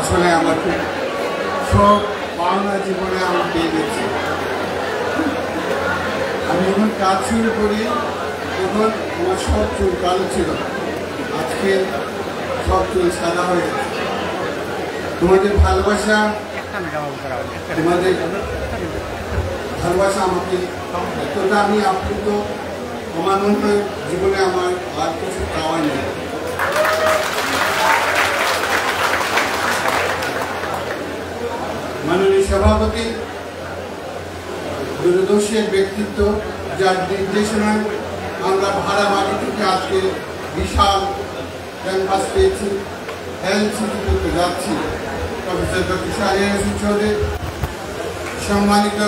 আসলে আমার খুব সব পাওনা জীবনে আমি পেয়ে গেছি। আমি যখন কাজ শুরু করি তখন আমার সব চুল কালো ছিল, আজকে সব চুল সাদা হয়ে গেছে। তোমাদের ভালোবাসা আমাকে এতটা আমি আপ্লুত, আমার মনে হয় জীবনে আমার আর কিছু পাওয়া নেই। মাননীয় সভাপতি দূরদর্শীর ব্যক্তিত্ব, যার নির্দেশনায় আমরা ভাড়া বাড়ি থেকে আজকে বিশাল ক্যাম্পাস পেয়েছি, হেলথ সিটি করতে যাচ্ছি। প্রফেসর ডক্টর শাহরিয়ার হোসেন চৌধুরী, সম্মানিত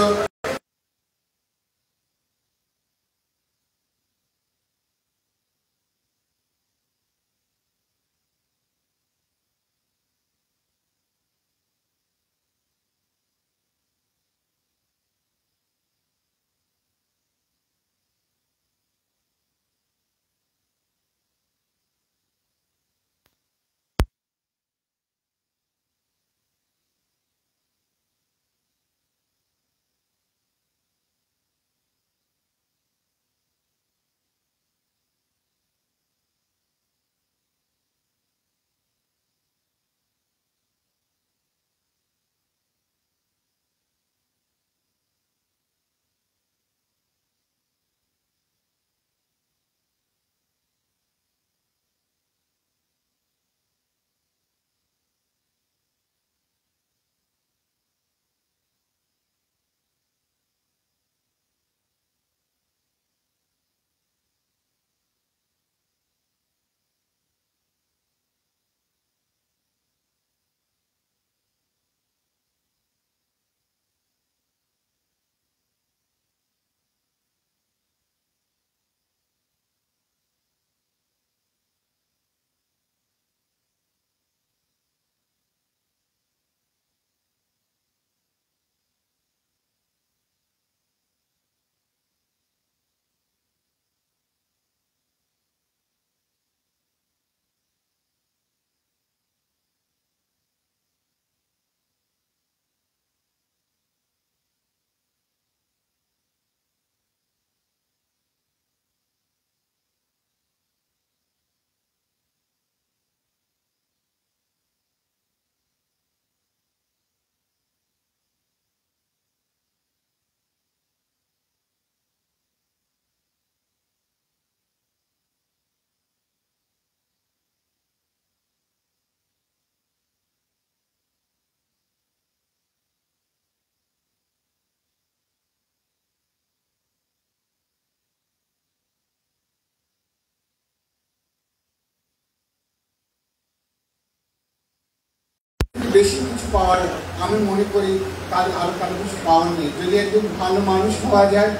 বেশি কিছু পাওয়ার আমি মনে করি কারো কিছু পাওয়ার নেই। যদি একজন ভালো মানুষ পাওয়া যায়,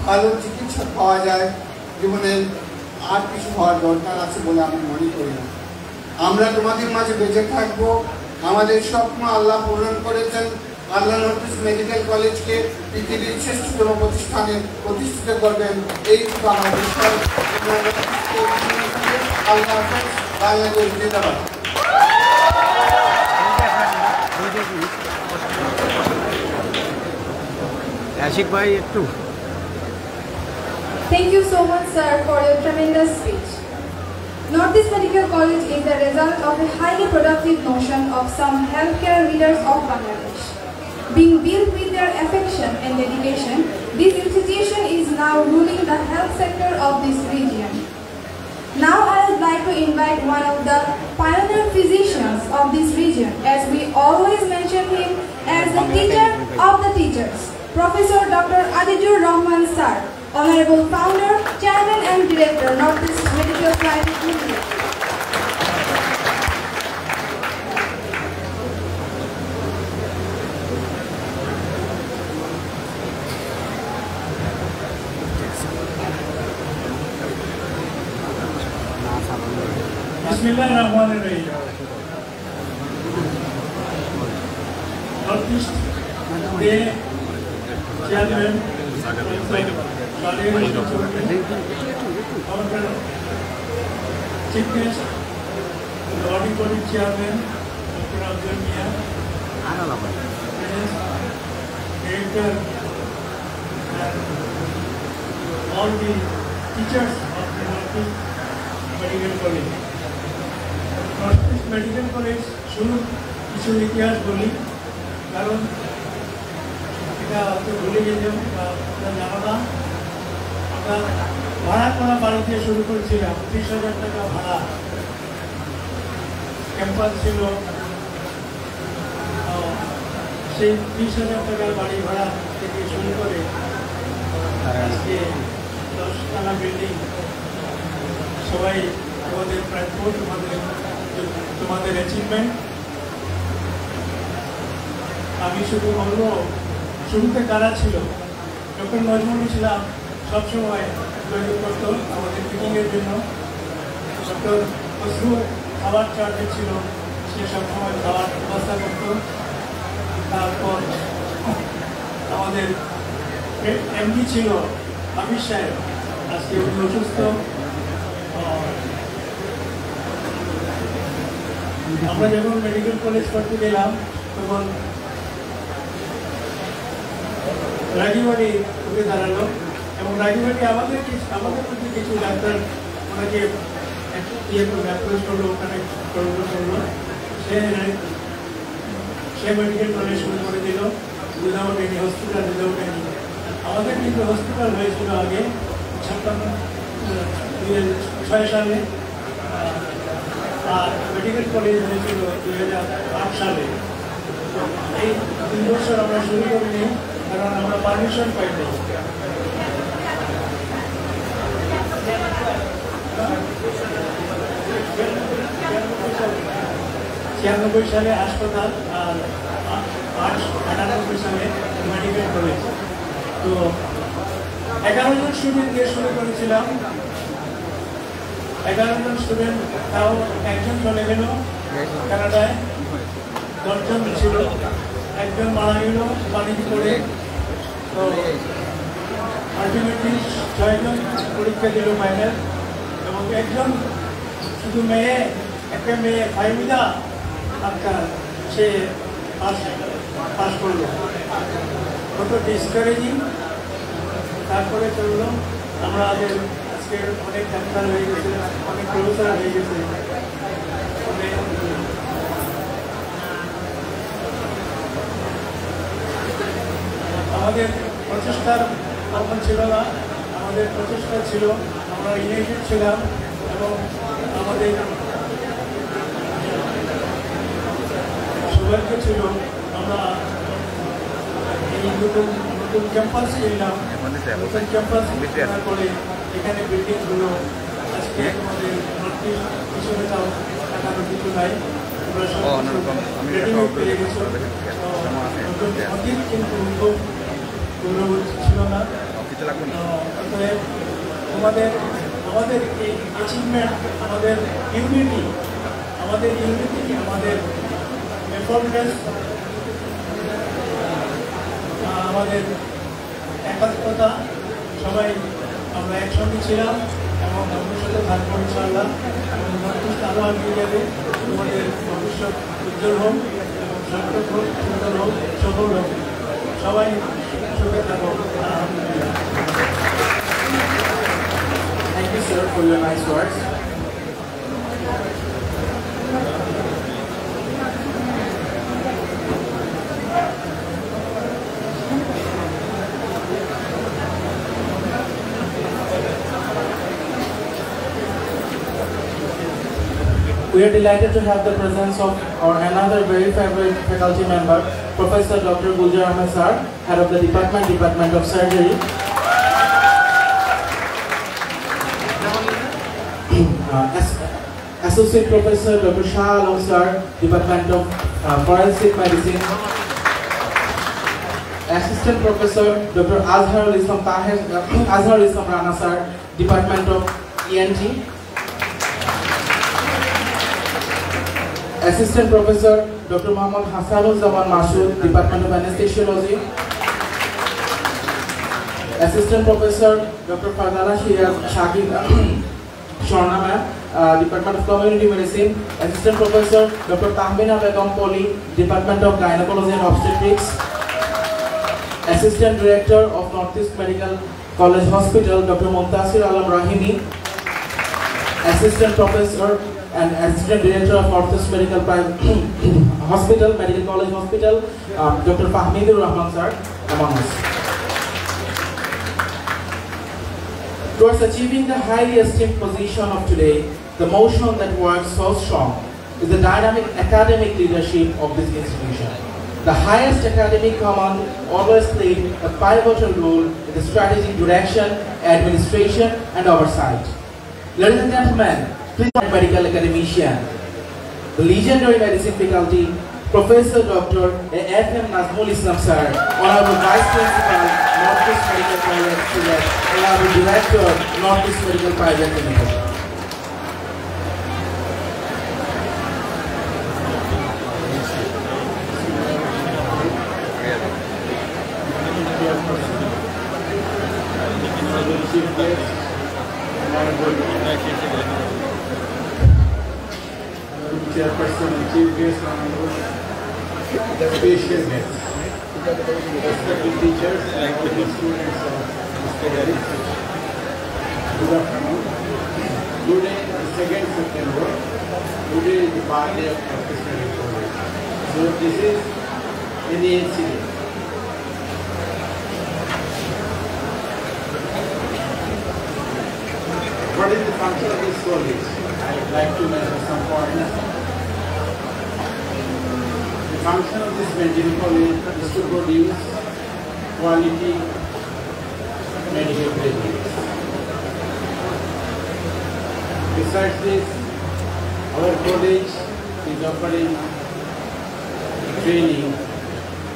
ভালো চিকিৎসক পাওয়া যায়, জীবনে আর কিছু হওয়ার দরকার আছে বলে আমি মনে করি না। আমরা তোমাদের মাঝে বেঁচে থাকবো, আমাদের স্বপ্ন আল্লাহ পূরণ করেছেন। আল্লাহ নর্থ ইস্ট মেডিকেল কলেজকে পৃথিবীর শ্রেষ্ঠতম প্রতিষ্ঠানে প্রতিষ্ঠিত করবেন, এই আমার বিষয়। আল্লাহ বাংলাদেশ জিন্দাবাদ। Thank you so much, sir, for your tremendous speech. Northeast Medical College is the result of a highly productive notion of some healthcare leaders of Bangladesh. Being built with their affection and dedication, this institution is now ruling the health sector of this region. Now I would like to invite one of the pioneer physicians of this region, as we always mention him as the teacher of the teachers, Professor Dr. Adijur Rahman Sir, Honorable Founder, Chairman and Director, Northeast Medical Private Limited. Bismillahirrahmanirrahim. Northeast Day Chairman, Chief Guest, the Audit Body Chairman, Dr. Abdul Mia, director, and all the teachers of the Northeast Medical College. Northeast Medical College শুরু কিছু ইতিহাস বলি, কারণ এটা হয়তো ভুলে গেলাম বা জানো না। আমরা ভাড়া করা বাড়ি দিয়ে শুরু করেছিলাম, 30,000 টাকা ভাড়া। ক্যাম্পাস ছিল, সেই 30,000 টাকার বাড়ি ভাড়া থেকে শুরু করে আজকে 10 তলা বিল্ডিং। সবাই তোমাদের প্রাপ্য, তোমাদের অ্যাচিভমেন্ট। আমি শুধু বলবো, শুরুতে কারা ছিল? ডক্টর নজরুল ইসলাম সবসময় তৈরি করত আমাদের মিটিংয়ের জন্য। ডক্টর খসরু খাবার চার্জে ছিল, সে সবসময় খাবার ব্যবস্থা করত। তারপর আমাদের এমডি ছিল আবির সাহেব, আজকে উনি অসুস্থ। আমরা যখন মেডিকেল কলেজ করতে গেলাম তখন রাজীবাড়ি উঠে দাঁড়ালো, এবং রাজীবাড়ি আমাদের মধ্যে কিছু ডাক্তার ওনাকে অ্যাপ্রোচ করলো, ওখানে করলো। সে মেডিকেল কলেজ শুরু করে দিল, without any hospital, without any. আমাদের কিন্তু হসপিটাল হয়েছিল আগে 2006 সালে, আর মেডিকেল কলেজ হয়েছিল 2008 সালে। এই 2 বছর আমরা শুরু করিনি, কারণ আমরা পারমিশন পাইনি। 96 সালে হাসপাতাল, আর 98 সালে মেডিকেল কলেজ। তো 11 জন স্টুডেন্ট দিয়ে শুরু করেছিলাম। 11 জন স্টুডেন্ট, তাও একজন চলে গেল কানাডায়। 10 জন ছিল, একজন মারা গেল পানিতে পড়ে। তো আলটিমেটলি 6 জন পরীক্ষা দিল ফাইনাল, এবং একজন শুধু একটা মেয়ে ফাইমিদা আক্তার, সে পাস করলো। কত ডিসকারেজিং। তারপরে চললো, আমরা আজকে অনেক ডাক্তার হয়ে গেছে, অনেক প্রফেসর হয়ে গেছে। আমাদের প্রচেষ্টার অভাব ছিল না, আমাদের প্রচেষ্টা ছিল, আমরা ইউনাইটেড ছিলাম, এবং আমাদের সৌভাগ্য ছিল আমরা এই নতুন ক্যাম্পাস এলাম। নতুন ক্যাম্পাস করে এখানে বিল্ডিংগুলো আজকে আমাদের নর্থ ইস্ট হিসেবে তাও টাকানো কিছু নাই, আমরা সব রেডিমেড পেয়ে গেছি। অতীত কিন্তু গৌরব ছিল না। অতএব আমাদের এই অ্যাচিভমেন্ট, আমাদের ইউনিটি, আমাদের এফোর্টনেস, আমাদের একাত্মতা, সবাই আমরা একসঙ্গে ছিলাম, এবং ভবিষ্যতে থাকবো ইনশাআল্লাহ। এবং নর্থ আরও এগিয়ে যাবে। তোমাদের ভবিষ্যৎ উজ্জ্বল হোক, এবং সার্থক হোক, সুন্দর হোক, সফল হোক। সবাই সুখে থাকো। আলহামদুলিল্লাহ। Thank you, sir, for your nice words. We are delighted to have the presence of our another very favorite faculty member, Professor Dr. Guljar Ahmed sir, head of the Department of Surgery. Associate Professor Dr. Shah Alam sir, Department of Forensic Medicine. Assistant Professor Dr. Azhar Islam Rana sir, Department of ENT. Assistant Professor Dr. Muhammad Hassanul Zaman Mashood, Department of Anesthesiology. Assistant Professor Dr. Fardana Shakib Shorna ma'am, Department of Community Medicine, Assistant Professor Dr. Tahmina Begum Poli, Department of Gynecology and Obstetrics, Assistant Director of Northeast Medical College Hospital Dr. Muntasir Alam Rahimi, Assistant Professor and Assistant Director of Northeast Medical Hospital, Medical College Hospital, Dr. Fahmidur Rahman sir, among us. Towards achieving the highly esteemed position of today, the motion that works so strong is the dynamic academic leadership of this institution. The highest academic command always played a pivotal role in the strategic direction, administration, and oversight. Ladies and gentlemen, please medical academician, the legendary medicine faculty, Professor Dr. A.F.M. Nazmul Islam sir, Honorable Vice Principal, Northeast Medical Private Limited, Honorable Director, Northeast Medical Private Limited. Chairperson and Chief Guest, the special guests, respected teachers, and all the students of Mr. Eric. Good afternoon. Today is 2nd September. Today is the birthday of Northeast Medical College. So this is an incident. What is the function of this college? I would like to mention some points. The function of this medical college is to produce quality medical graduates. Besides this, our college is offering training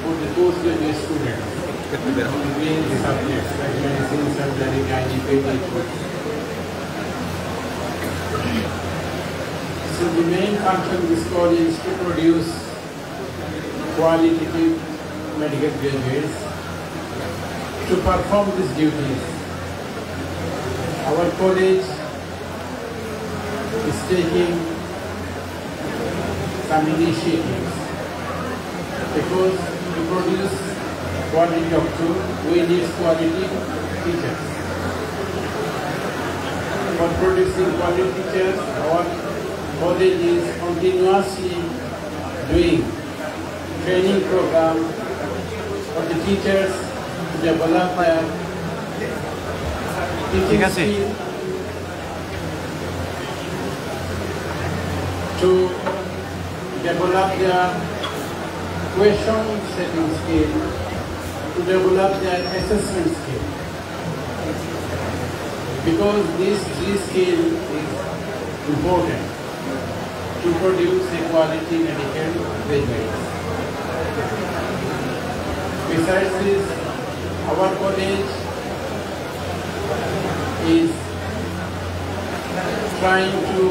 for the postgraduate students in various subjects like medicine, surgery, gynecology. So the main function of this college is to produce qualitative medical graduates to perform these duties. Our college is taking some initiatives because to produce quality doctor, we need quality teachers. For producing quality teachers, our college is continuously doing training program for the teachers to develop their teaching skill, to develop their question setting skill, to develop their assessment skill. Because these three skills is important to produce a quality medical graduates. Besides this, our college is trying to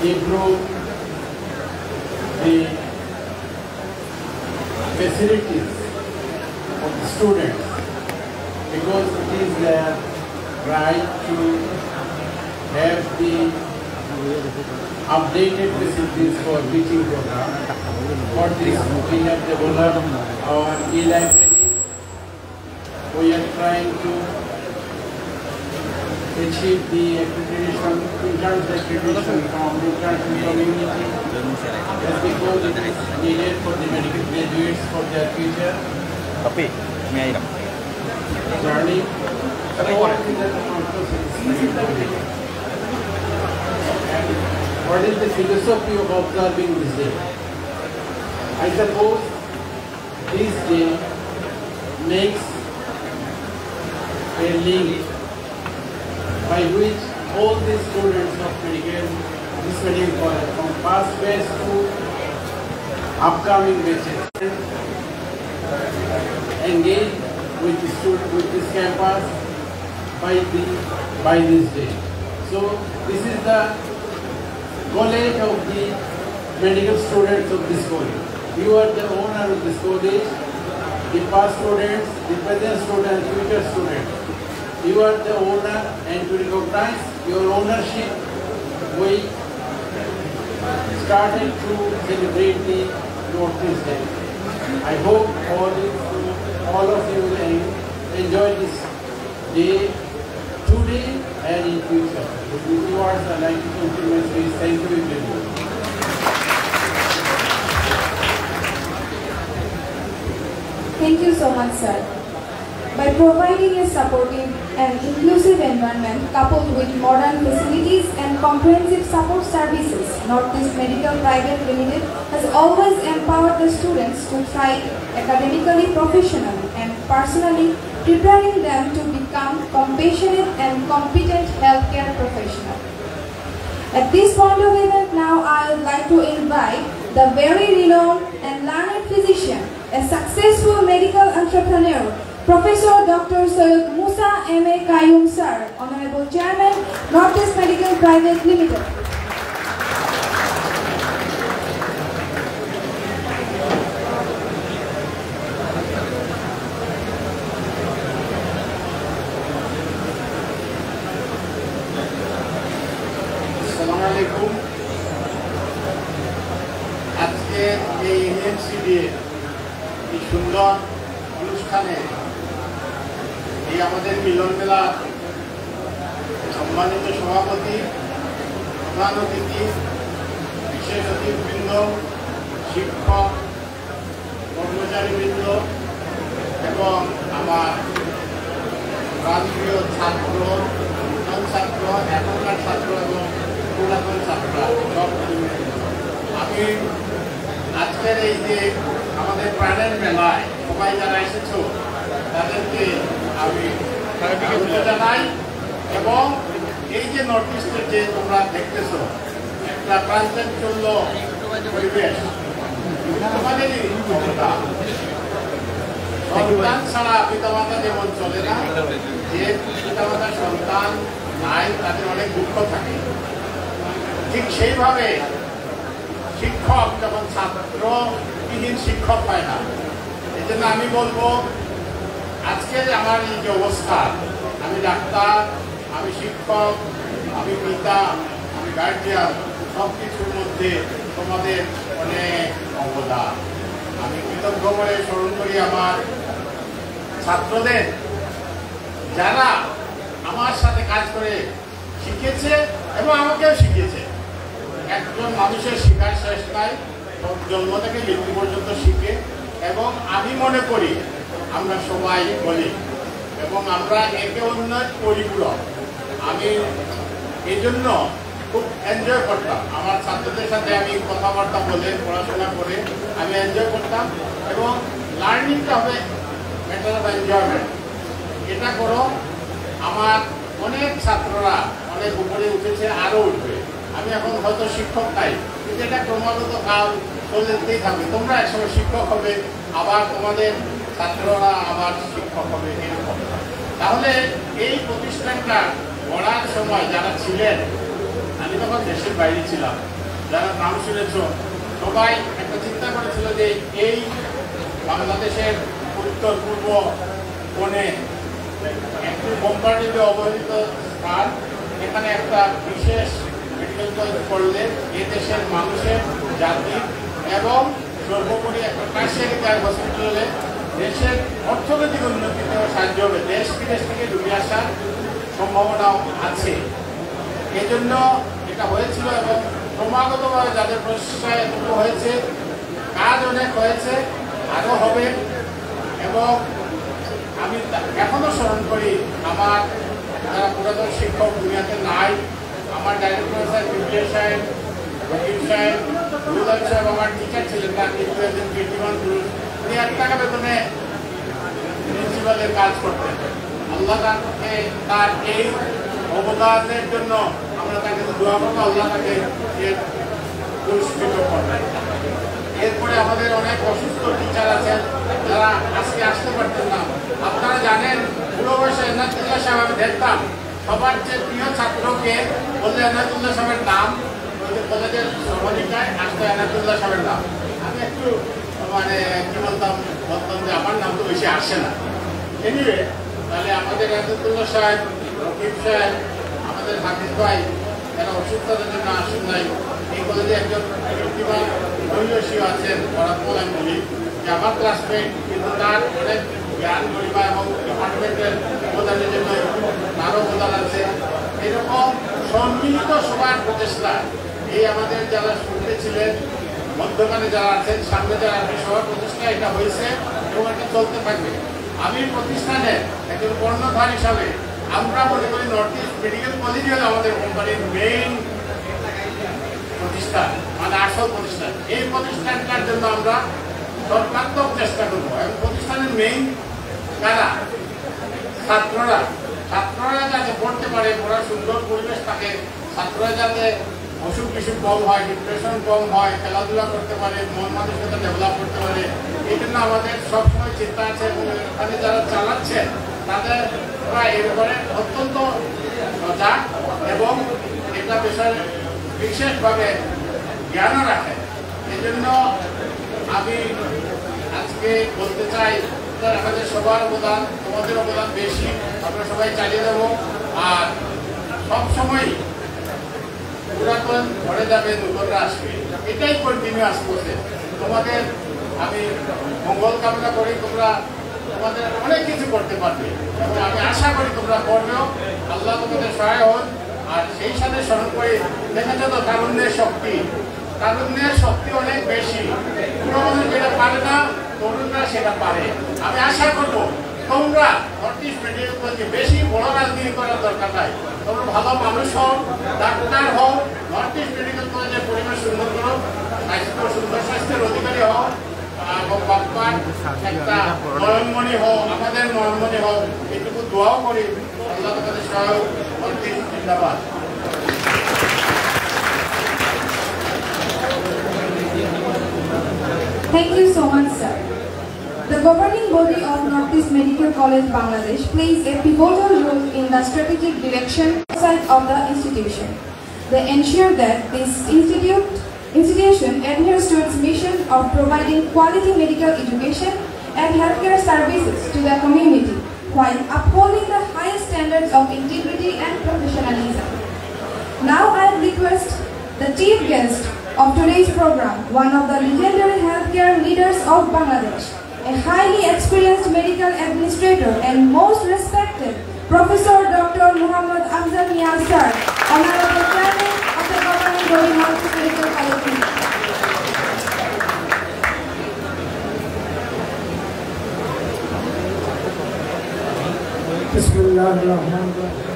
improve the facilities of the students because it is their right to have the updated facilities for teaching program. For this, we have developed our e-libraries. We are trying to achieve the accreditation, international accreditation from the international community. That's because it is needed for the medical graduates for their future journey. What is the philosophy of observing this day? I suppose this day makes a link by which all the students of this medical college from past batch to upcoming batches engage with the student, with this campus by this day. So this is the college of the medical students of this college. You are the owner of this college, the past students, the present students, future students. You are the owner and to recognize your ownership, we started to celebrate the Northeast Day. I hope all of you will enjoy this day today and in future. With these words, I'd like to compliment you. Thank you very much. Thank you so much, sir. By providing a supportive and inclusive environment coupled with modern facilities and comprehensive support services, Northeast Medical Private Limited has always empowered the students to thrive academically, professionally, and personally, preparing them to become compassionate and competent healthcare professionals. At this point of event now, I would like to invite the very renowned and learned physician, a successful medical entrepreneur, Professor Dr. Syed Musa M.A. Qayyum Sir, Honorable Chairman, Northeast Medical Private Limited. Assalamu alaikum. আজকে এই university এই সুন্দর অনুষ্ঠানে এই আমাদের মিলন মেলা সম্মানিত সভাপতি, প্রধান অতিথি, বিশেষ অতিথিবৃন্দ, শিক্ষক, কর্মচারীবৃন্দ এবং আমার প্রান্তীয় ছাত্র, নতুন ছাত্র, এখনকার ছাত্র এবং পুরাতন ছাত্র সব আমি আজকের এই যে আমাদের প্রাণের মেলায় সবাই যারা এসেছো তাদেরকে আমি স্বাগত জানাই এবং এই যে নর্থ ইস্টের যে তোমরা দেখতেছো একটা প্রাঞ্চাঞ্চল্য পরিবেশ, তোমাদেরই ক্ষমতা। সন্তান ছাড়া পিতামাতা যেমন চলে না, যে পিতামাতার সন্তান নাই তাদের অনেক দুঃখ থাকে, ঠিক সেইভাবে শিক্ষক যখন ছাত্রবিহীন শিক্ষক হয় না। এই জন্য আমি বলবো আজকে আমার এই যে অবস্থা, আমি ডাক্তার, আমি শিক্ষক, আমি পিতা, আমি গার্জিয়ান, সব কিছুর মধ্যে তোমাদের অনেক অবদান। আমি কৃতজ্ঞ বলে স্মরণ করি আমার ছাত্রদের, যারা আমার সাথে কাজ করে শিখেছে এবং আমাকেও শিখিয়েছে। একজন মানুষের শিখার শেষ নাই, জন্ম থেকে মৃত্যু পর্যন্ত শিখে, এবং আমি মনে করি আমরা সবাই বলি এবং আমরা একে অন্যের পরিপূরক। আমি এই জন্য খুব এনজয় করতাম আমার ছাত্রদের সাথে, আমি কথাবার্তা বলে পড়াশোনা করে আমি এনজয় করতাম। এবং লার্নিংটা হবে ম্যাটার অফ এনজয়মেন্ট। এটা করো, আমার অনেক ছাত্ররা অনেক উপরে উঠেছে, আরও উঠবে। আমি এখন হয়তো শিক্ষক নাই, কিন্তু এটা ক্রমাগত কাল চলতেই থাকবে। তোমরা একসময় শিক্ষক হবে, আবার তোমাদের ছাত্ররা আবার শিক্ষক হবে, এরকম। তাহলে এই প্রতিষ্ঠানটা গড়ার সময় যারা ছিলেন, আমি তখন দেশের বাইরে ছিলাম, যারা নাম শুনেছ সবাই একটা চিন্তা করেছিল যে এই বাংলাদেশের উত্তর পূর্ব কোণে একটু কোম্পানিতে অবহেলিত স্থান, এখানে একটা বিশেষ মেডিকেল কলেজ করলে এ দেশের মানুষের, জাতি এবং সর্বোপরি একটা টার্সিয়ারি কেয়ার হসপিটাল হলে দেশের অর্থনৈতিক উন্নতিতেও সাহায্য হবে, দেশ বিদেশ থেকে ঢুকে আসার সম্ভাবনাও আছে। এই জন্য এটা হয়েছিল এবং ক্রমাগতভাবে যাদের প্রচেষ্টায় এটুকু হয়েছে, কাজ অনেক হয়েছে, আরও হবে। এবং আমি এখনো স্মরণ করি আমার যারা পুরাতন শিক্ষক দুনিয়াতে নাই, আমার ডাইরেক্টর সাহেব, বিপ্লব সাহেব, রকিব সাহেব, রুদাল সাহেব আমার টিচার ছিলেন না, কিন্তু একজন কীর্তিমান পুরুষ, উনি 1 টাকা বেতনে প্রিন্সিপালের কাজ করতেন। আল্লাহ তাকে তার এই অবদানের জন্য আমরা তাকে দোয়া করবো, আল্লাহ তাকে পুরস্কৃত করবেন। এরপরে আমাদের অনেক অসুস্থ টিচার আছেন যারা আজকে আসতে পারতেন না। আপনারা জানেন পুরো বয়সে এনায়তুল্লাহ সাহেব আমি দেখতাম, সবার যে প্রিয় ছাত্রকে বললে এনায়তুল্লাহ সাহেবের নাম, কলেজের সভাধিকায় আসতো এনায়তুল্লাহ সাহেবের নাম। আমি একটু মানে কি বলতাম যে আমার নাম তো বেশি আসে না। এনিওয়ে, তাহলে আমাদের এনায়তুল্লাহ সাহেব, রকিব সাহেব, আমাদের হাফিজ ভাই যারা অসুস্থতার জন্য আসেন নাই, এই কলেজে একজন কীর্তিমান ঐশী আছেন, বরাবর আমি বলি যে আমার ক্লাসমেট, কিন্তু তার অনেক জ্ঞান গরিমা এবং ডিপার্টমেন্টের অবদানের জন্য তারও অবদান আছে। এরকম সম্মিলিত সবার প্রচেষ্টা এই আমাদের যারা শুনতে ছিলেন, মধ্যখানে যারা আছেন, সামনে যারা আছেন, সবার প্রচেষ্টা এটা হয়েছে এবং এটা চলতে থাকবে। আমি প্রতিষ্ঠানের একজন কর্ণধার হিসাবে আমরা মনে করি নর্থ ইস্ট মেডিকেল কলেজ হল আমাদের কোম্পানির মেইন প্রতিষ্ঠান, মানে আসল প্রতিষ্ঠান। এই প্রতিষ্ঠানটার জন্য আমরা সর্বাত্মক চেষ্টা করবো এবং প্রতিষ্ঠানের মেইন কারা, ছাত্ররা যাতে পড়তে পারে, পড়ার সুন্দর পরিবেশ থাকে, ছাত্ররা যাতে অসুখ বিসুখ কম হয়, ডিপ্রেশন কম হয়, খেলাধুলা করতে পারে, মন মানসিকতা ডেভেলপ করতে পারে, এই জন্য আমাদের সবসময় চিন্তা আছে। এবং এখানে যারা চালাচ্ছে তাদের এর ব্যাপারে অত্যন্ত সজাগ এবং এটা বিষয়ে বিশেষভাবে জ্ঞানও রাখে। এই জন্য আমি আজকে বলতে চাই আমাদের সবার অবদান, তোমাদের অবদান বেশি, আমরা সবাই চালিয়ে দেবো। আর সবসময় পুরাতন ঘরে যাবে, নতুনরা আসবে, এটাই কন্টিনিউয়াস প্রসেস। তোমাদের আমি মঙ্গল কামনা করি, তোমাদের অনেক কিছু করতে পারবে এবং আমি আশা করি তোমরা করবেও। আল্লাহ তোমাদের সহায় হন। আর সেই সাথে স্মরণ করে দেখা যেত তারুণ্যের শক্তি অনেক বেশি। পুরোনো যেটা পারে না, তরুণরা সেটা পারে। আমি আশা করবো তোমরা নর্থ ইস্ট মেডিকেল কলেজে বেশি বড় রাজনীতি করার দরকার নাই, তোমরা ভালো মানুষ হও, ডাক্তার হও, নর্থ ইস্ট মেডিকেল কলেজের পরিবেশ সুন্দর করো, সুন্দর স্বাস্থ্যের অধিকারী হও এবং বাপ্পার একটা নয়নমণি হও, আমাদের নয়নমণি হও, এটুকু দোয়াও করি। আল্লাহ তোমাদের সহায়ক। জিন্দাবাদ। Thank you so much, sir. The governing body of Northeast Medical College Bangladesh plays a pivotal role in the strategic direction of the institution. They ensure that this institution adheres to its mission of providing quality medical education and healthcare services to the community while upholding the highest standards of integrity and professionalism. Now I request the chief guest of today's program, one of the legendary healthcare leaders of Bangladesh, a highly experienced medical administrator and most respected Professor Dr. Muhammad Afzal Mian sir, Honorable Chairman of the Governing Body Northeast Medical College. Bismillahirrahmanirrahim.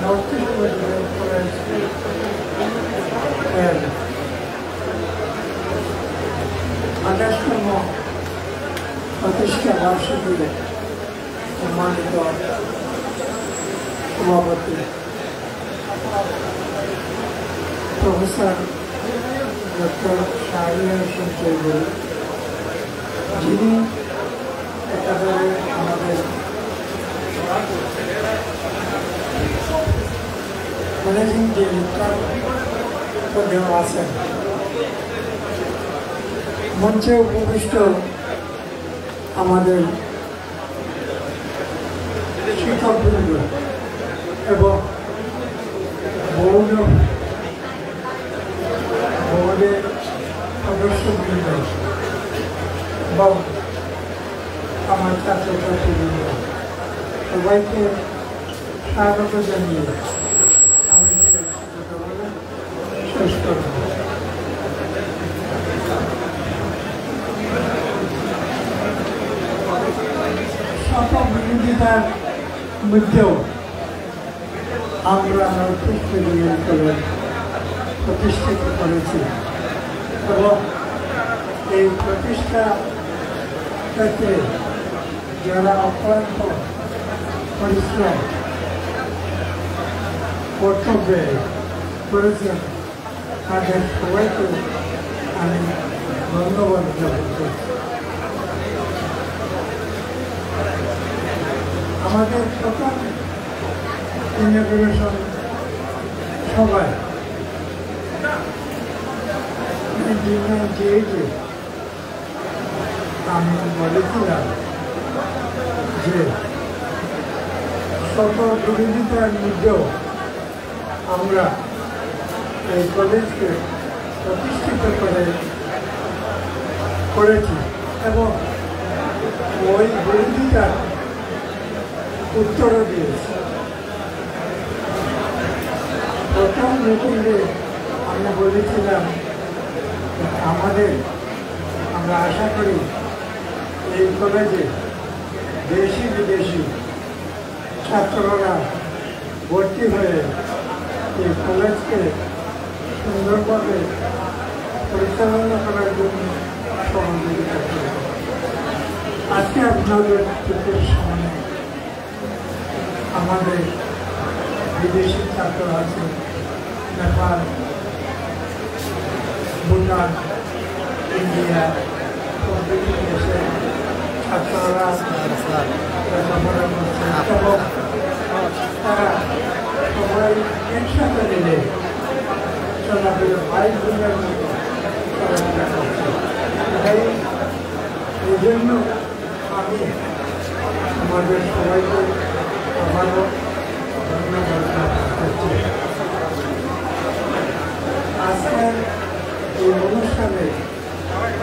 Northeast Medical College and আঠাশতম প্রতিষ্ঠা বার্ষিকীতে সম্মানিত সভাপতি professor doctor Shahriar Hossain Chowdhury, যিনি একেবারে আমাদের managing director পদেও আছেন, মঞ্চে উপবিষ্ট আমাদের শিক্ষকবৃন্দ এবং বোর্ডের সদস্যবৃন্দ এবং আমার ছাত্রছাত্রীবৃন্দ, সবাইকে স্বাগত জানিয়ে আমি শেষ করব। শত বিরোধিতার মধ্যেও আমরা নর্থইস্ট মেডিকেল কলেজ প্রতিষ্ঠিত করেছি এবং এই প্রতিষ্ঠা ক্ষেত্রে যারা অক্লান্ত পরিশ্রম কর্তব্যে করেছেন তাদের সবাইকে আমি ধন্যবাদ জ্ঞাপন করছি। আমাদের প্রথম ইনগ্রেশন সভায় 1998-এ আমি বলেছিলাম যে শত বিরোধিতার মধ্যেও আমরা এই কলেজকে প্রতিষ্ঠিত করেছি এবং ওই বিরোধিতার উত্তরও দিয়েছি। প্রথম মিটিংয়ে আমি বলেছিলাম আমরা আশা করি এই কলেজে দেশি বিদেশি ছাত্ররা ভর্তি হয়ে এই কলেজকে সুন্দরভাবে পরিচালনা করার জন্য সহযোগিতা করবে। আজকে আপনাদের চোখের সামনে আমাদের বিদেশি ছাত্র আছে, নেপাল, ভুটান, ইন্ডিয়া প্রভৃতি দেশের ছাত্ররা লেখাপড়া করছে এবং তারা সবাই একসাথে মিলে চলাফেরা ভাই বোনের মতো চলাফেরা করছে। এই জন্য আমি আমাদের সবাইকে আবারও ধন্যবাদ করছি। আজকের এই অনুষ্ঠানে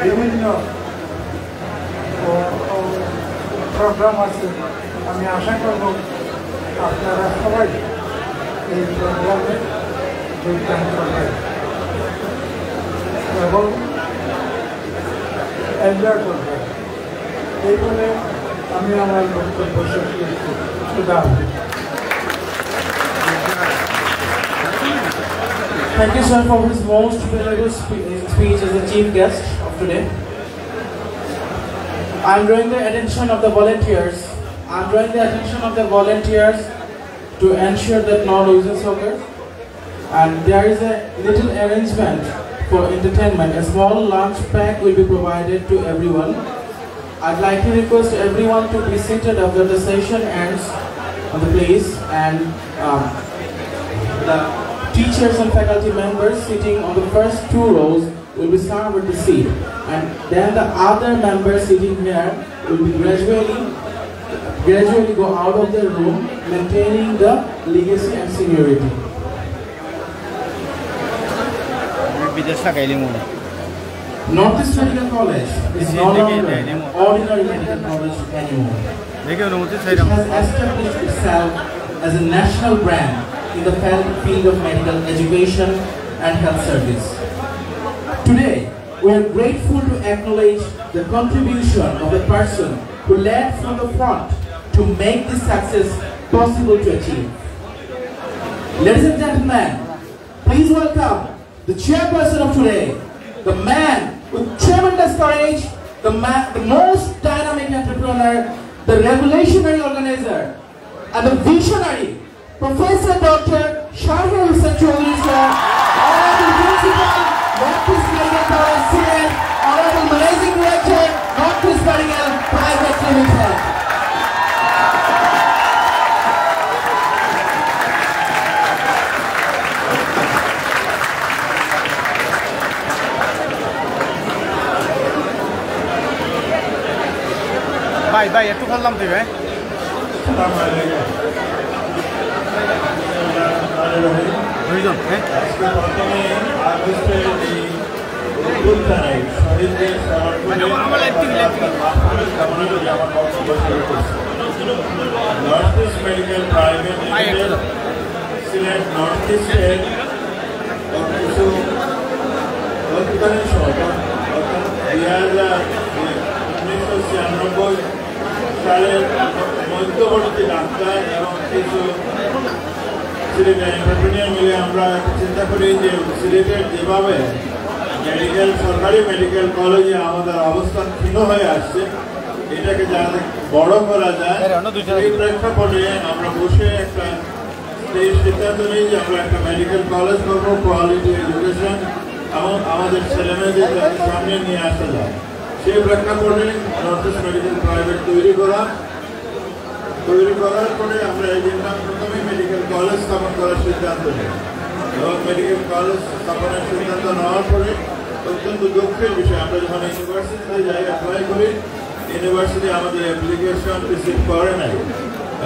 বিভিন্ন প্রোগ্রাম আছে। আমি আশা করব আপনারা সবাই এই প্রোগ্রামে যোগদান করবেন এবং এনজয় করবেন। এই বলে আমি আমার বক্তব্য শেষ করছি। Thank you, sir, for his most valuable speech as the chief guest of today. I'm drawing the attention of the volunteers. To ensure that no nuisance occurs. And there is a little arrangement for entertainment. A small lunch pack will be provided to everyone. I'd like to request everyone to be seated after the session ends on the place, and the teachers and faculty members sitting on the first 2 rows will be served with the seat, and then the other members sitting here will be gradually go out of the room, maintaining the legacy and seniority. Northeast Medical College is no longer an ordinary medical college anymore. It has established itself as a national brand in the field of medical education and health service. Today, we are grateful to acknowledge the contribution of the person who led from the front to make this success possible to achieve. Ladies and gentlemen, please welcome the chairperson of today, the man with tremendous courage, the most dynamic entrepreneur, the revolutionary organizer, and the visionary, Professor Dr. Shahir Hussain Choudhury, sir, Honorable Principal, Northeast Medical College, Sylhet, Honorable Managing Director, Northeast Medical Private Limited. ভাই একটু বললাম তুই ভাই। দুইজন Northeast medical private limited Sylhet north ইস্টের কিছু অধিকাংশ 1996 সালের মধ্যবর্তী ডাক্তার এবং কিছু সিলেট এন্টারপ্রেনিয়ার মিলে আমরা চিন্তা করি যে সিলেটের যেভাবে সরকারি মেডিকেল কলেজে আমাদের অবস্থান ক্ষীণ হয়ে আসছে, এটাকে যাতে বড় করা যায় এই প্রেক্ষাপটে আমরা বসে একটা সিদ্ধান্ত নিই যে আমরা একটা মেডিকেল কলেজ করবো, কোয়ালিটি এডুকেশন এবং আমাদের ছেলেমেয়েদের যাতে সামনে নিয়ে আসা যায়। সেই প্রেক্ষাপটে নর্থইস্ট মেডিকেল প্রাইভেট তৈরি করার পরে আমরা এই দিনটা প্রথমে মেডিকেল কলেজ স্থাপন করার সিদ্ধান্ত নিই এবং মেডিকেল কলেজ স্থাপনের সিদ্ধান্ত নেওয়ার পরে অত্যন্ত দুঃখের বিষয়, আমরা যখন ইউনিভার্সিটিতে যাই অ্যাপ্লাই করি, ইউনিভার্সিটি আমাদের অ্যাপ্লিকেশন রিসিভ করে নাই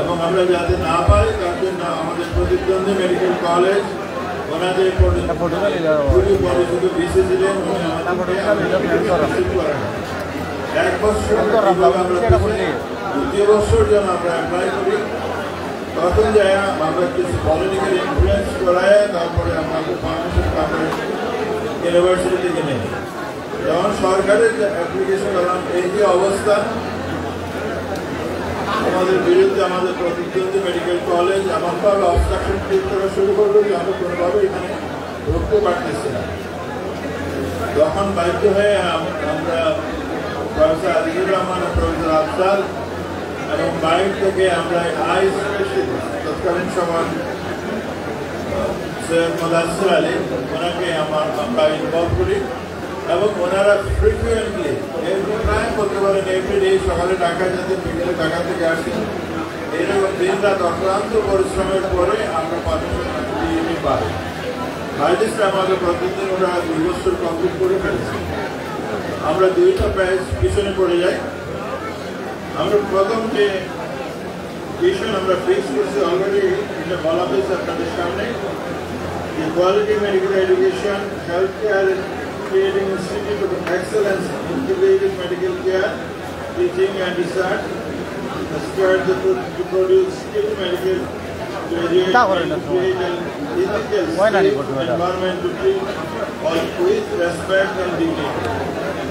এবং আমরা যাতে না পাই তার জন্য আমাদের প্রতিদ্বন্দ্বী মেডিকেল কলেজ ওনাদের খুবই পরিচিত বিসি ছিলেন, উনি আমাদেরকে 1 বছর দ্বিতীয় বছর যেন আমরা অ্যাপ্লাই করি, তখন যাই আমরা কিছু পলিটিক্যাল ইনফ্লুয়েন্স করায় তারপরে আমাদের পারমিশন তারপরে ইউনিভার্সিটি থেকে নেই। যেমন সরকারের যে অ্যাপ্লিকেশন করলাম, এই যে অবস্থা আমাদের বিরুদ্ধে আমাদের প্রতিদ্বন্দ্বী মেডিকেল কলেজ এমনভাবে অবস্ট্রাকশন ক্রিয়েট করা শুরু করলো যে আমরা কোনোভাবে এখানে ঢুকতে পারতেছি না। তখন বাধ্য হয়ে আমরা প্রফেসর আজিজুর রহমান ও প্রফেসর আফজাল এবং বাইরে থেকে আমরা আই স্পেশালিস্ট তৎকালীন সময় সৈয়দ মুদাসসির আলী ওনাকে আমরা ইনভলভ করি এবং ওনারা ফ্রিকুয়েন্টলি প্রায় বলতে পারেন এভরিডে সকালে ঢাকা যেতে বিকেলে ঢাকা থেকে আসি, এরকম দিন রাত অক্লান্ত পরিশ্রমের পরে আমরা পারমিশন পাই। হাইস্ট আমাদের প্রতিদিন ওরা 2 বছর কমপ্লিট করে ফেলেছি। আমরা 2টা ব্যাচ পিছনে পড়ে যাই। আমরা প্রথম যে ভিশন আমরা ফিক্স করছি অলরেডি, এটা বলা হয়েছে আপনাদের সামনে, যে quality medical education, health care, creating institute of excellence, integrated medical care, teaching and research, aspire to produce skilled medical graduates and create an ethical, safe environment to treat all with respect and dignity.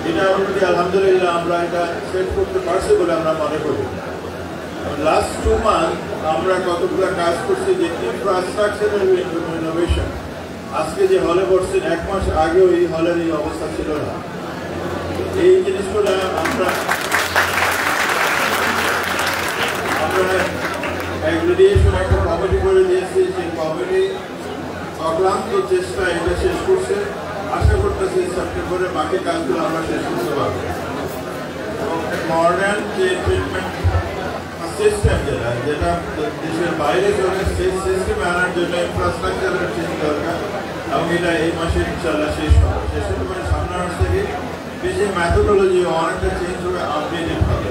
এটা already আলহামদুলিল্লাহ আমরা এটা set করতে পারছি বলে আমরা মনে করি। লাস্ট 2 মান্থ আমরা কতগুলো কাজ করছি, যে ইনফ্রাস্ট্রাকচারাল রিনোভেশন। আজকে যে হলে বসছেন 1 মাস আগেও এই হলের এই অবস্থা ছিল না। এই জিনিসগুলো আমরা অ্যাগ্রিডিয়েশন একটা কমিটি করে দিয়েছি, সেই কমিটি অক্লান্ত চেষ্টা এটা শেষ করছে। আশা করতেছি সেপ্টেম্বরে বাকি কাজগুলো আমরা শেষ করতে পারবো। মডার্ন যে ট্রিটমেন্ট সিস্টেম যেটা দেশের বাইরে চলে, সেই সিস্টেমে আনার জন্য ইনফ্রাস্ট্রাকচারের চেঞ্জ দরকার এবং এটা এই মাসে ইনশাআল্লাহ শেষ হবে। শেষ হতে পারে সামনের মাস থেকে। বেশি ম্যাথোডোলজি অনেকটা চেঞ্জ হবে, আপডেটেড হবে।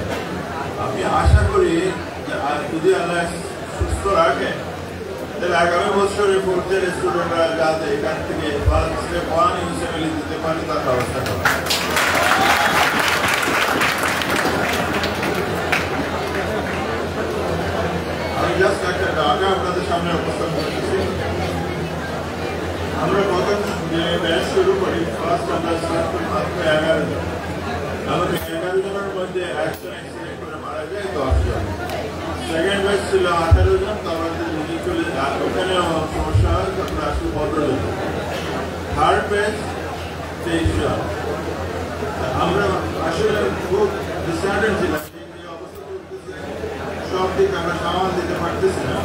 আমি আশা করি যে যদি আল্লাহ সুস্থ রাখে তাহলে আগামী বছরে 4th ইয়ার স্টুডেন্টরা যাতে এখান থেকে ফার্স্ট স্টেপ 1 ইউসিএমএল দিতে পারে তার ব্যবস্থা করা। আমি জাস্ট একটা ডাটা আপনাদের সামনে উপস্থাপন করতেছি। আমরা প্রথম যে ব্যাচ শুরু করি, ফার্স্ট আমরা স্টার্ট করি মাত্র 11 জন। আমাদের 11 জনের মধ্যে একজন অ্যাক্সিডেন্ট করে মারা যায় 10 জন। সেকেন্ড ব্যাচ ছিল 18 জন, তারপর যদি চলে যায় ওখানে সমস্যা হয় তখন আসলে 15 জন। থার্ড ব্যাচ 23 জন। আমরা আসলে খুব ডিসঅ্যাডভান্টেজ ছিলাম, সব দিক আমরা সামাল দিতে পারতেছি না,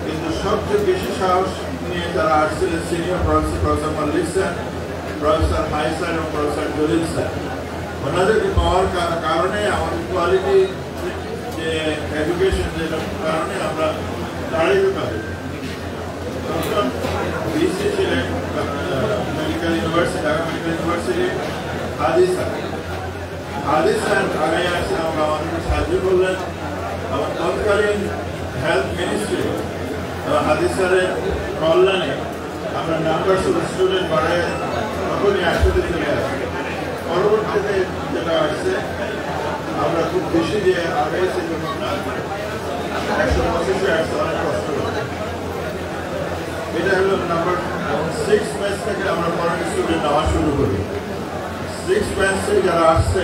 কিন্তু সবচেয়ে বেশি সাহস নিয়ে তারা আসছিলেন senior professor Mallick sir, professor Hai sir এবং প্রফেসর জলিল স্যার। ওনাদেরকে পাওয়ার কারণে আমাদের কোয়ালিটি যে এডুকেশন যেটার কারণে আমরা দাঁড়াইতে পারি। তখন বিসি ছিলেন medical university, Dhaka medical university হাদিস স্যার। হাদিস স্যার আগে আসে আমরা আমাদেরকে সাহায্য করলেন। আমার তৎকালীন হেলথ মিনিস্ট্রি হাদিস স্যারের কল্যাণে আমরা নাম্বার অফ স্টুডেন্ট বাড়ায় তখনই 100-তে চলে আসি। পরবর্তীতে যেটা আসছে আমরা খুব বেশি যে আগাইছি যখন না 125-এ আসছে, অনেক কষ্ট করে। এটা হলো নাম্বার 6 ব্যাচ থেকে আমরা ফরেন স্টুডেন্ট নেওয়া শুরু করি। 6 ব্যাচে যারা আসছে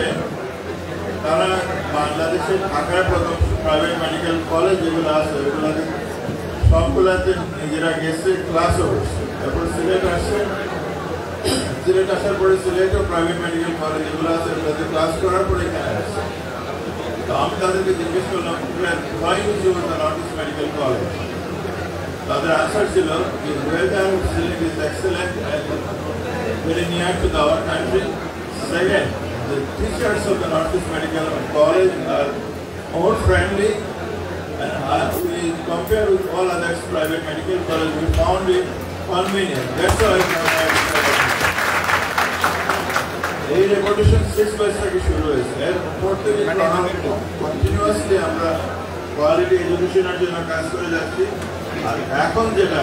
তারা বাংলাদেশের ঢাকায় প্রথম প্রাইভেট মেডিকেল কলেজ যেগুলো আছে ওগুলোতে সবগুলোতে নিজেরা গেছে, ক্লাসও করছে। তারপর সিলেট আসছে, সিলেট আসার পরে সিলেটও প্রাইভেট মেডিকেল কলেজ যেগুলো আছে ওগুলোতে ক্লাস করার পরে এখানে আসছে। তো আমি তাদেরকে জিজ্ঞেস করলাম why you choose the Northeast Medical College? তাদের আনসার ছিল the weather is excellent and very near to our country. Second, the teachers of the Northeast Medical College are more friendly, and we compare with all other private medical colleges, we found it convenient. That's why এই reputation 6 batch থেকে শুরু হয়েছে। এরপর থেকে continuously আমরা quality এডুকেশনের জন্য কাজ করে যাচ্ছি। আর এখন যেটা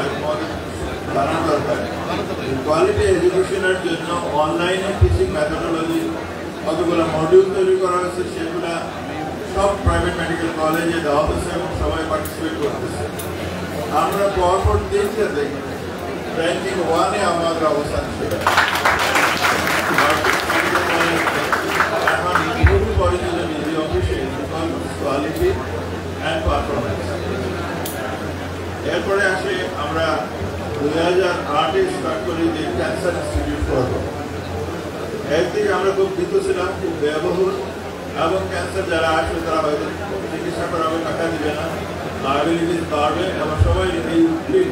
জানার দরকার, কোয়ালিটি এডুকেশনের জন্য অনলাইনে টিচিং মেথোডোলজি কতগুলো মডিউল তৈরি করা হয়েছে, সেগুলা সব প্রাইভেট মেডিকেল কলেজে দেওয়া হয়েছে এবং সবাই পার্টিসিপেট করতেছে। আমরা পরপর দিনটা দেখি র্যাঙ্কিং 1-এ আমাদের অবস্থান ছিল। এখন খুবই পরিচিত বিজি অফিসে কোয়ালিটি অ্যান্ড পারফরমেন্স। এরপরে আসে আমরা 2008-এ স্টার্ট করি যে ক্যান্সার ইনস্টিটিউট করবো। একদিকে আমরা খুব ভীত ছিলাম, খুব ব্যয়বহুল, এবং ক্যান্সার যারা আসবে তারা হয়তো চিকিৎসা করাবে, টাকা দিবে না, লায়াবিলিটিস বাড়বে এবং সবাই এই উদ্ভিদ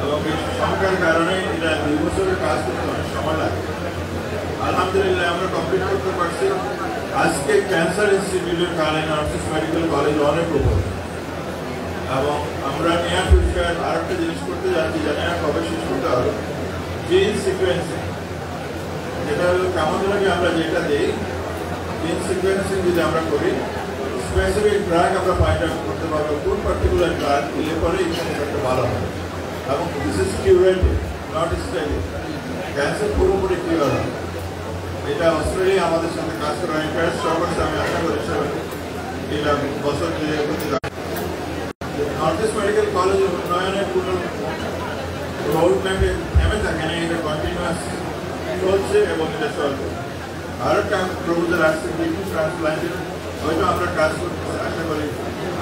এবং এই সংখ্যার কারণে এটা 2 বছরের কাজ করতে অনেক সময় লাগে। আলহামদুলিল্লাহ আমরা কমপ্লিট করতে পারছি। আজকে ক্যান্সার ইনস্টিটিউটের কারণে নর্থইস্ট মেডিকেল কলেজ অনেক উপর, এবং আমরা নিয়ার ফিউচার আরেকটা জিনিস করতে যাচ্ছি, জানি না কবে শেষ করতে হবে, জিন সিকোয়েন্সিং। যেটা হলো কেমন লাগে আমরা যেটা দিই, জিন সিকোয়েন্সিং যদি আমরা করি, স্পেসিফিক ড্রাগ আমরা ফাইন্ড আউট করতে পারবো, কোন পার্টিকুলার ড্রাগ দিলে পরে এখানে একটা ভালো হবে। এবং this is curative, not stable. Cancer পুরোপুরি কিউর হবে। এটা অস্ট্রেলিয়া আমাদের সাথে কাজ করার ইন্টারেস্ট সর্বশেষ আমি আশা করি এটা বছর হতে যাবে। নর্থইস্ট মেডিকেল কলেজ উন্নয়নের কোনো রোড ম্যাপে থেমে থাকে না, এটা কন্টিনিউয়াস চলছে এবং এটা চলবে। আরও একটা প্রপোজাল আসছে কিডনি ট্রান্সপ্লান্টের, হয়তো আমরা কাজ করতে আশা করি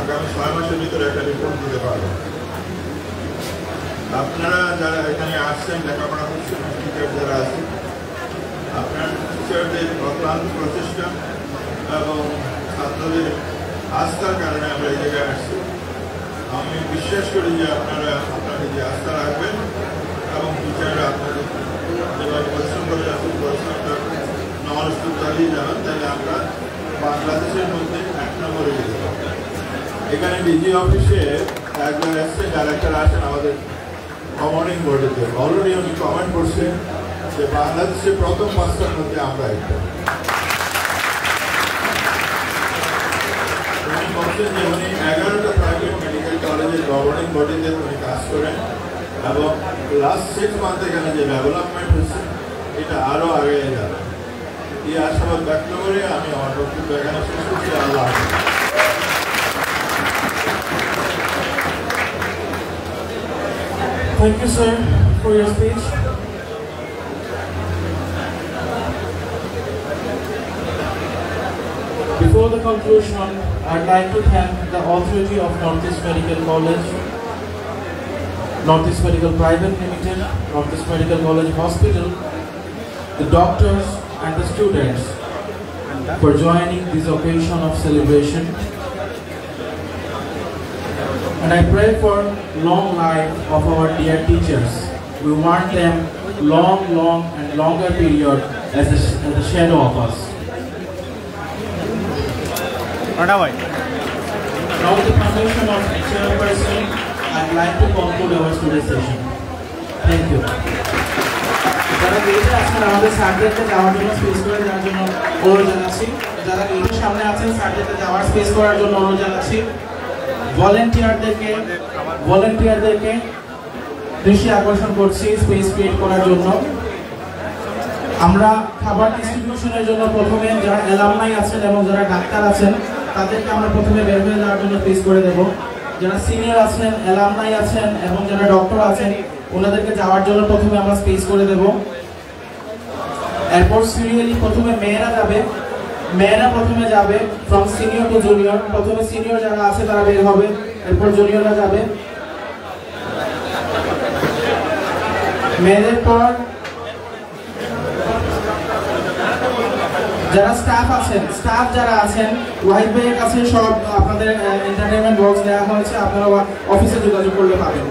আগামী 6 মাসের ভিতরে একটা রিপোর্ট দিতে পারবো। আপনারা যারা এখানে আসছেন, লেখাপড়া করছেন, টিচার যারা আছেন, আপনার টিচারদের অক্লান্ত প্রচেষ্টা এবং ছাত্রদের আস্থার কারণে আমরা এই জায়গায় আসছি। আমি বিশ্বাস করি যে আপনারা আপনাদের যে আস্থা রাখবেন এবং টিচাররা আপনাদের যেভাবে পরিশ্রম করে যাচ্ছেন, পরিশ্রমটা নলেজ চালিয়ে যাবেন, তাহলে আমরা বাংলাদেশের মধ্যে 1 নম্বরে যেতে পারবো। এখানে ডিজি অফিসে একজন এসছে, ডাইরেক্টর আসেন আমাদের গভর্নিং বোর্ডেতে, অলরেডি উনি কমেন্ট করছেন যে বাংলাদেশের প্রথম 5টার মধ্যে আমরা একটা। উনি বলছেন যে উনি 11টা প্রাইভেট মেডিকেল কলেজের গভর্নিং বডিতে উনি কাজ করেন এবং লাস্ট 6 মান্থ এখানে যে ডেভেলপমেন্ট হচ্ছে এটা আরও আগে যাবে। এই আশাবাদ ব্যক্ত করে আমি আমার বক্তব্য এখানে শেষ করছি। আল্লাহ হাফেজ। Thank you, sir, for your speech. Before the conclusion, I'd like to thank the authority of Northeast Medical College, Northeast Medical Private Limited, Northeast Medical College Hospital, the doctors and the students for joining this occasion of celebration. And I pray for long life of our dear teachers. We want them long and longer period as a shadow of us. Now with the permission of the chairperson, I'd like to conclude our student session. Thank you. যারা গেটে আছেন আমাদের সাবজেক্টে যাওয়ার জন্য space করে দেওয়ার জন্য অনুরোধ জানাচ্ছি। যারা গেটের সামনে আছেন সাবজেক্টে যাওয়ার স্পেস করার জন্য অনুরোধ জানাচ্ছি। ভলান্টিয়ারদেরকে দৃষ্টি আকর্ষণ করছি স্পেস ক্রিয়েট করার জন্য। আমরা খাবার ডিস্ট্রিবিউশনের জন্য প্রথমে যারা অ্যালামনাই আছেন এবং যারা ডাক্তার আছেন তাদেরকে আমরা প্রথমে বের হয়ে যাওয়ার জন্য স্পেস করে দেব। যারা সিনিয়র আছেন, অ্যালামনাই আছেন এবং যারা ডক্টর আছেন ওনাদেরকে যাওয়ার জন্য প্রথমে আমরা স্পেস করে দেব। এরপর সিরিয়ালি প্রথমে মেয়েরা প্রথমে যাবে ফ্রম সিনিয়র টু জুনিয়র। প্রথমে সিনিয়র যারা আছে তারা বের হবে, এরপর জুনিয়ররা যাবে। মেয়েদের পর যারা স্টাফ যারা আছেন, ওয়াহিদ ভাইয়ের কাছে সব আপনাদের এন্টারটেইনমেন্ট বক্স দেওয়া হয়েছে, আপনারা অফিসে যোগাযোগ করলে পাবেন।